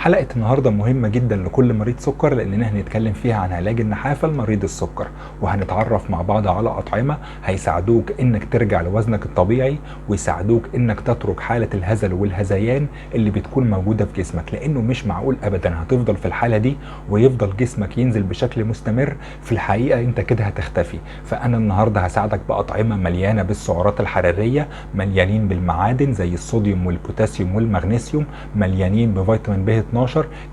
حلقة النهاردة مهمة جدا لكل مريض سكر، لأننا هنتكلم فيها عن علاج النحافة لمريض السكر، وهنتعرف مع بعض على أطعمة هيساعدوك إنك ترجع لوزنك الطبيعي، ويساعدوك إنك تترك حالة الهزل والهذيان اللي بتكون موجودة في جسمك، لأنه مش معقول أبدا هتفضل في الحالة دي ويفضل جسمك ينزل بشكل مستمر. في الحقيقة أنت كده هتختفي. فأنا النهاردة هساعدك بأطعمة مليانة بالسعرات الحرارية، مليانين بالمعادن زي الصوديوم والبوتاسيوم والمغنيسيوم، مليانين بفيتامين ب 12،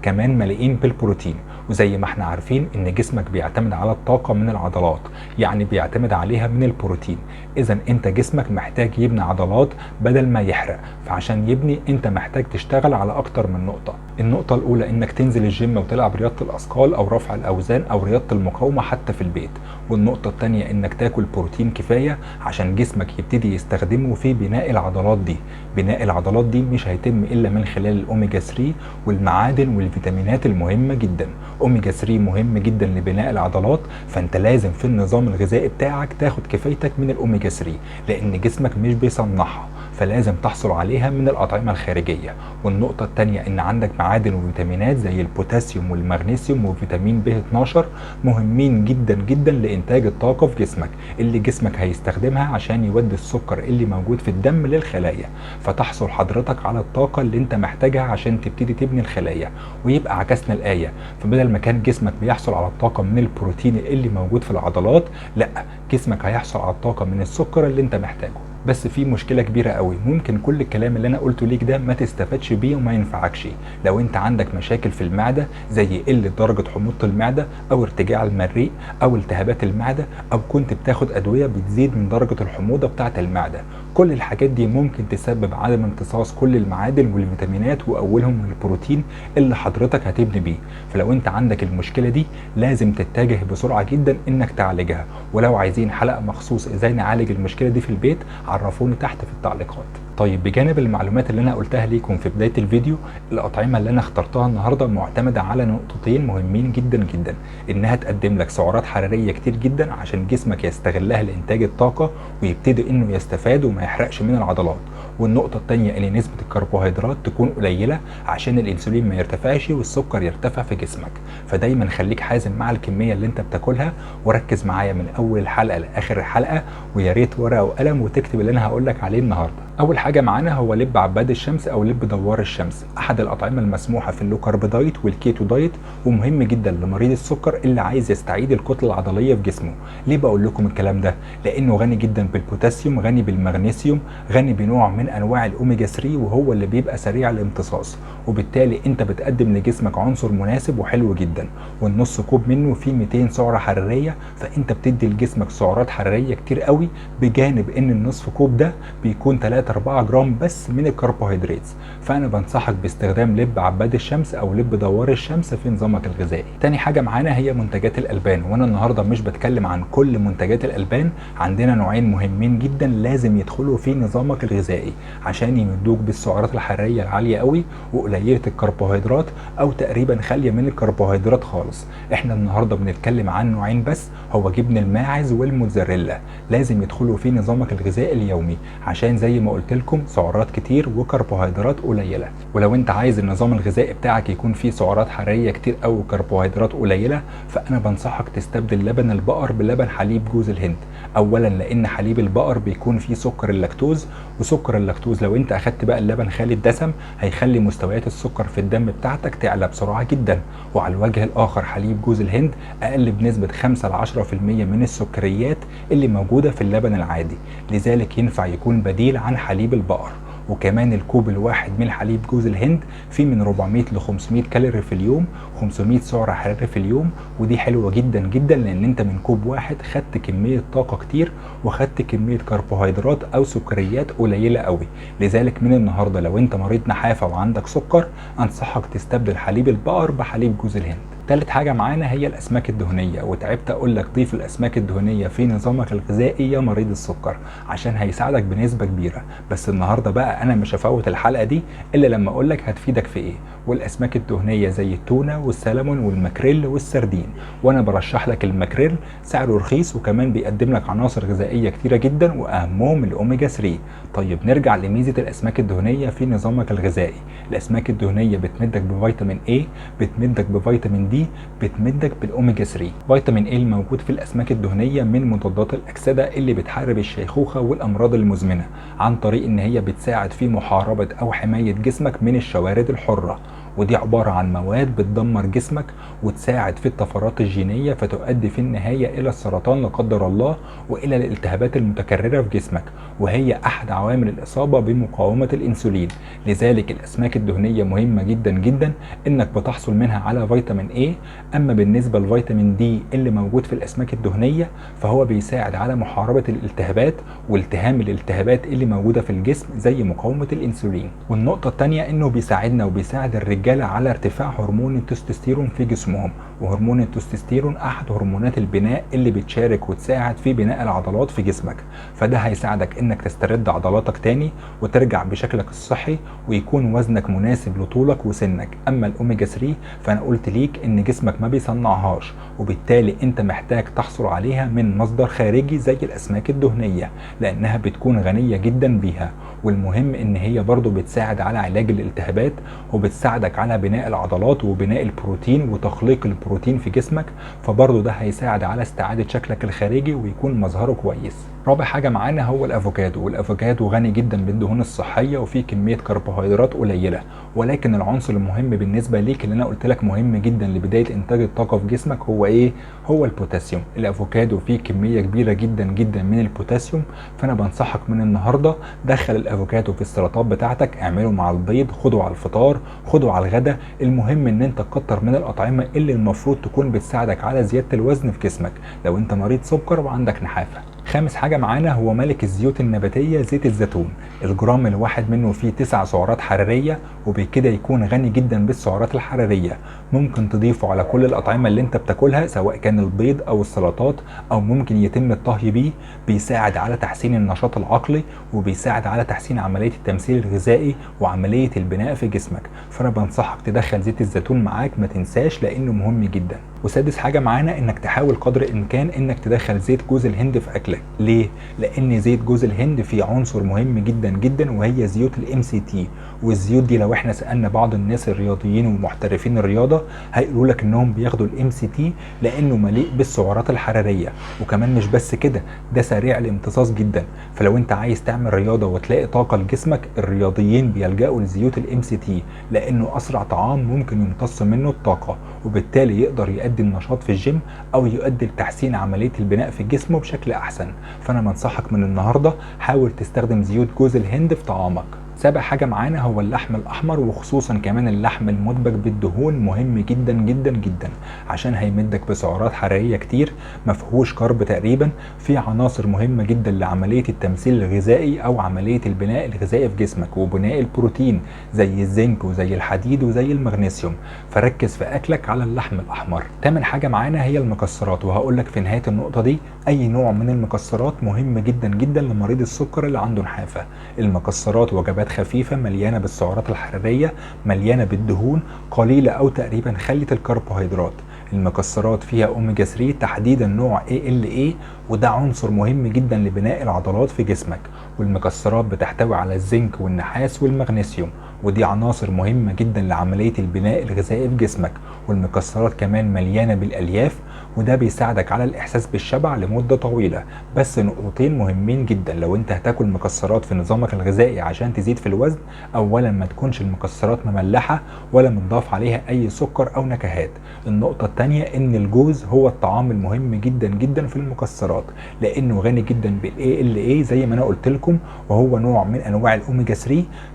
كمان مليئين بالبروتين. وزي ما احنا عارفين ان جسمك بيعتمد على الطاقة من العضلات، يعني بيعتمد عليها من البروتين. اذا انت جسمك محتاج يبني عضلات بدل ما يحرق، فعشان يبني انت محتاج تشتغل على اكتر من نقطة. النقطة الاولى انك تنزل الجيم وتلعب رياضة الاثقال او رفع الاوزان او رياضة المقاومة حتى في البيت. والنقطة التانية انك تاكل بروتين كفاية عشان جسمك يبتدي يستخدمه في بناء العضلات دي. بناء العضلات دي مش هيتم الا من خلال الاوميجا 3 والمعادن والفيتامينات المهمة جدا. اوميجا 3 مهم جدا لبناء العضلات، فانت لازم في النظام الغذائي بتاعك تاخد كفايتك من الاوميجا 3، لان جسمك مش بيصنعها، فلازم تحصل عليها من الأطعمة الخارجية. والنقطة التانية إن عندك معادن وفيتامينات زي البوتاسيوم والمغنيسيوم وفيتامين ب 12 مهمين جدا جدا لإنتاج الطاقة في جسمك، اللي جسمك هيستخدمها عشان يودي السكر اللي موجود في الدم للخلايا، فتحصل حضرتك على الطاقة اللي انت محتاجها عشان تبتدي تبني الخلايا. ويبقى عكسنا الآية، فبدل ما كان جسمك بيحصل على الطاقة من البروتين اللي موجود في العضلات، لا، جسمك هيحصل على الطاقة من السكر اللي انت محتاجه. بس في مشكلة كبيرة قوي، ممكن كل الكلام اللي انا قلته ليك ده ما تستفادش بيه وما ينفعكش. لو انت عندك مشاكل في المعدة زي قلة درجة حموضة المعدة او ارتجاع المريء او التهابات المعدة، او كنت بتاخد ادوية بتزيد من درجة الحموضة بتاعة المعدة، كل الحاجات دي ممكن تسبب عدم امتصاص كل المعادن والفيتامينات واولهم البروتين اللي حضرتك هتبني بيه. فلو انت عندك المشكلة دي لازم تتجه بسرعة جدا انك تعالجها. ولو عايزين حلقة مخصوص ازاي نعالج المشكلة دي في البيت عرفوني تحت في التعليقات. طيب بجانب المعلومات اللي انا قلتها ليكم في بداية الفيديو، الأطعمة اللي انا اخترتها النهاردة معتمدة على نقطتين مهمين جدا جدا، انها تقدم لك سعرات حرارية كتير جدا عشان جسمك يستغلها لإنتاج الطاقة ويبتدي انه يستفاد وما يحرقش من العضلات. والنقطة التانية ان نسبة الكربوهيدرات تكون قليلة عشان الانسولين ما يرتفعش والسكر يرتفع في جسمك. فدايما خليك حازم مع الكمية اللي انت بتاكلها، وركز معايا من اول الحلقة لاخر الحلقة، ويا ريت ورقة وقلم وتكتب اللي انا هقول لك عليه النهارده. اول حاجة معانا هو لب عباد الشمس او لب دوار الشمس، احد الاطعمة المسموحة في اللو كارب دايت والكيتو دايت، ومهم جدا لمريض السكر اللي عايز يستعيد الكتلة العضلية في جسمه. ليه بقول لكم الكلام ده؟ لانه غني جدا بالبوتاسيوم، غني بالمغنيسيوم، غني بنوع من انواع الاوميجا 3، وهو اللي بيبقى سريع الامتصاص، وبالتالي انت بتقدم لجسمك عنصر مناسب وحلو جدا. والنص كوب منه فيه 200 سعرة حرارية، فانت بتدي لجسمك سعرات حرارية كتير قوي، بجانب ان النصف كوب ده بيكون 3-4 جرام بس من الكربوهيدرات. فانا بنصحك باستخدام لب عباد الشمس او لب دوار الشمس في نظامك الغذائي. تاني حاجة معانا هي منتجات الالبان، وانا النهاردة مش بتكلم عن كل منتجات الالبان، عندنا نوعين مهمين جدا لازم يدخلوا في نظامك الغذائي عشان يمدوك بالسعرات الحرارية العالية قوي وقليلة الكربوهيدرات او تقريبا خالية من الكربوهيدرات خالص. احنا النهاردة بنتكلم عن نوعين بس، هو جبن الماعز والموتزاريلا، لازم يدخلوا في نظامك الغذائي اليومي عشان زي ما قلت لكم سعرات كتير وكربوهيدرات قليلة. ولو انت عايز النظام الغذائي بتاعك يكون فيه سعرات حرارية كتير او كربوهيدرات قليلة، فانا بنصحك تستبدل لبن البقر بلبن حليب جوز الهند. اولا لان حليب البقر بيكون فيه سكر اللاكتوز، وسكر اللاكتوز لو انت اخدت بقى اللبن خالي الدسم هيخلي مستويات السكر في الدم بتاعتك تعلى بسرعة جدا. وعلى الوجه الاخر حليب جوز الهند اقل بنسبة 5-10% من السكريات اللي موجودة في اللبن العادي، لذلك ينفع يكون بديل عن حليب البقر. وكمان الكوب الواحد من حليب جوز الهند فيه من 400 ل 500 كالوري في اليوم، 500 سعرة حرارية في اليوم، ودي حلوة جدا جدا لان انت من كوب واحد خدت كمية طاقة كتير وخدت كمية كربوهيدرات او سكريات قليلة قوي. لذلك من النهاردة لو انت مريض نحافة وعندك سكر، انصحك تستبدل حليب البقر بحليب جوز الهند. تالت حاجة معانا هي الأسماك الدهنية، وتعبت أقول لك ضيف الأسماك الدهنية في نظامك الغذائي يا مريض السكر عشان هيساعدك بنسبة كبيرة. بس النهاردة بقى أنا مش هفوت الحلقة دي إلا لما أقول لك هتفيدك في إيه. والأسماك الدهنية زي التونة والسلمون والماكريل والسردين، وأنا برشح لك الماكريل، سعره رخيص وكمان بيقدم لك عناصر غذائية كتيرة جدا وأهمهم الأوميجا 3. طيب نرجع لميزة الأسماك الدهنية في نظامك الغذائي. الأسماك الدهنية بتمدك بفيتامين A، بتمدك بفيتامين D، بتمدك بالاوميجا 3. فيتامين A الموجود في الاسماك الدهنيه من مضادات الاكسده اللي بتحارب الشيخوخه والامراض المزمنه عن طريق ان هي بتساعد في محاربه او حمايه جسمك من الشوارد الحره، ودي عبارة عن مواد بتدمر جسمك وتساعد في الطفرات الجينية فتؤدي في النهاية إلى السرطان لا قدر الله وإلى الالتهابات المتكررة في جسمك، وهي أحد عوامل الإصابة بمقاومة الأنسولين. لذلك الأسماك الدهنية مهمة جدا جدا إنك بتحصل منها على فيتامين A. أما بالنسبة لفيتامين D اللي موجود في الأسماك الدهنية فهو بيساعد على محاربة الالتهابات والتهام الالتهابات اللي موجودة في الجسم زي مقاومة الأنسولين. والنقطة الثانية إنه بيساعدنا وبيساعد الرجالة على ارتفاع هرمون التستوستيرون في جسمهم، وهرمون التستوستيرون احد هرمونات البناء اللي بتشارك وتساعد في بناء العضلات في جسمك، فده هيساعدك انك تسترد عضلاتك تاني وترجع بشكلك الصحي ويكون وزنك مناسب لطولك وسنك. اما الاوميجا 3 فانا قلت ليك ان جسمك ما بيصنعهاش، وبالتالي انت محتاج تحصل عليها من مصدر خارجي زي الاسماك الدهنية لانها بتكون غنية جدا بيها. والمهم ان هي برضو بتساعد على علاج الالتهابات وبتساعدك على بناء العضلات وبناء البروتين وتخليق البروتين في جسمك، فبرضه ده هيساعد على استعادة شكلك الخارجي ويكون مظهره كويس. رابع حاجة معانا هو الافوكادو، والافوكادو غني جدا بالدهون الصحية وفيه كمية كربوهيدرات قليلة، ولكن العنصر المهم بالنسبة ليك اللي انا قلت لك مهم جدا لبداية انتاج الطاقة في جسمك هو ايه؟ هو البوتاسيوم. الافوكادو فيه كمية كبيرة جدا جدا من البوتاسيوم، فانا بنصحك من النهاردة دخل الافوكادو في السلطات بتاعتك، اعمله مع البيض، خده على الفطار، خده على الغداء. المهم ان انت تكتر من الاطعمة اللي المفروض تكون بتساعدك على زيادة الوزن في جسمك لو انت مريض سكر وعندك نحافة. خامس حاجة معانا هو ملك الزيوت النباتية زيت الزيتون. الجرام الواحد منه فيه 9 سعرات حرارية، وبكده يكون غني جدا بالسعرات الحرارية. ممكن تضيفه على كل الأطعمة اللي انت بتاكلها سواء كان البيض أو السلطات، أو ممكن يتم الطهي بيه. بيساعد على تحسين النشاط العقلي وبيساعد على تحسين عملية التمثيل الغذائي وعملية البناء في جسمك، فأنا بنصحك تدخل زيت الزيتون معاك ما تنساش لأنه مهم جدا. وسادس حاجة معانا انك تحاول قدر الامكان انك تدخل زيت جوز الهند في اكلك. ليه؟ لان زيت جوز الهند فيه عنصر مهم جدا جدا وهي زيوت الMCT، والزيوت دي لو احنا سألنا بعض الناس الرياضيين ومحترفين الرياضة هيقولوا لك انهم بياخدوا الMCT لانه مليء بالسعرات الحرارية. وكمان مش بس كده، ده سريع الامتصاص جدا، فلو انت عايز تعمل رياضة وتلاقي طاقة لجسمك الرياضيين بيلجأوا لزيوت الMCT لانه اسرع طعام ممكن يمتص منه الطاقة، وبالتالي يقدر يؤدي النشاط في الجيم او يؤدي لتحسين عمليه البناء في الجسم بشكل احسن. فانا بنصحك من النهارده حاول تستخدم زيوت جوز الهند في طعامك. سابع حاجة معانا هو اللحم الأحمر، وخصوصا كمان اللحم المدبج بالدهون مهم جدا جدا جدا عشان هيمدك بسعرات حرارية كتير، مفهوش كارب تقريبا، في عناصر مهمة جدا لعملية التمثيل الغذائي أو عملية البناء الغذائي في جسمك وبناء البروتين زي الزنك وزي الحديد وزي المغنيسيوم، فركز في أكلك على اللحم الأحمر. تامن حاجة معانا هي المكسرات، وهقولك في نهاية النقطة دي أي نوع من المكسرات مهم جدا جدا لمريض السكر اللي عنده نحافة. المكسرات وجبات خفيفة مليانة بالسعرات الحرارية، مليانة بالدهون، قليلة أو تقريبا خالية الكربوهيدرات. المكسرات فيها أوميجا 3 تحديدا نوع ALA، وده عنصر مهم جدا لبناء العضلات في جسمك. والمكسرات بتحتوي على الزنك والنحاس والمغنيسيوم، ودي عناصر مهمة جدا لعملية البناء الغذائي في جسمك. والمكسرات كمان مليانة بالألياف، وده بيساعدك على الإحساس بالشبع لمدة طويلة. بس نقطتين مهمين جدا لو انت هتاكل مكسرات في نظامك الغذائي عشان تزيد في الوزن: أولا ما تكونش المكسرات مملحة ولا متضاف عليها أي سكر أو نكهات. النقطة التانية إن الجوز هو الطعام المهم جدا جدا في المكسرات لأنه غني جدا بالALA زي ما أنا قلت لكم، وهو نوع من أنواع الأوميجا 3،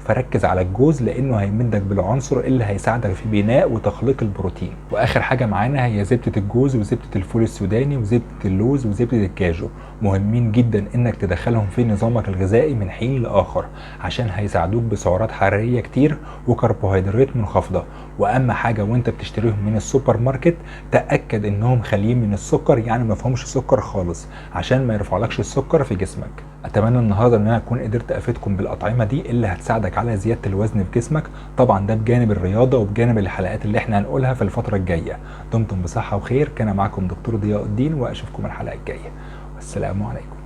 فركز على الجوز لانه هيمدك بالعنصر اللي هيساعدك في بناء وتخليق البروتين. واخر حاجه معانا هي زبده الجوز وزبده الفول السوداني وزبده اللوز وزبده الكاجو. مهمين جدا انك تدخلهم في نظامك الغذائي من حين لاخر عشان هيساعدوك بسعرات حراريه كتير وكربوهيدرات منخفضه. واهم حاجه وانت بتشتريهم من السوبر ماركت تاكد انهم خاليين من السكر، يعني ما فيهمش سكر خالص عشان ما يرفعلكش السكر في جسمك. اتمنى النهارده ان انا اكون قدرت افيدكم بالاطعمه دي اللي هتساعدك على زياده الوزن في جسمك، طبعا ده بجانب الرياضه وبجانب الحلقات اللي احنا هنقولها في الفتره الجايه. دمتم بصحه وخير، كان معكم دكتور ضياء الدين واشوفكم الحلقه الجايه، والسلام عليكم.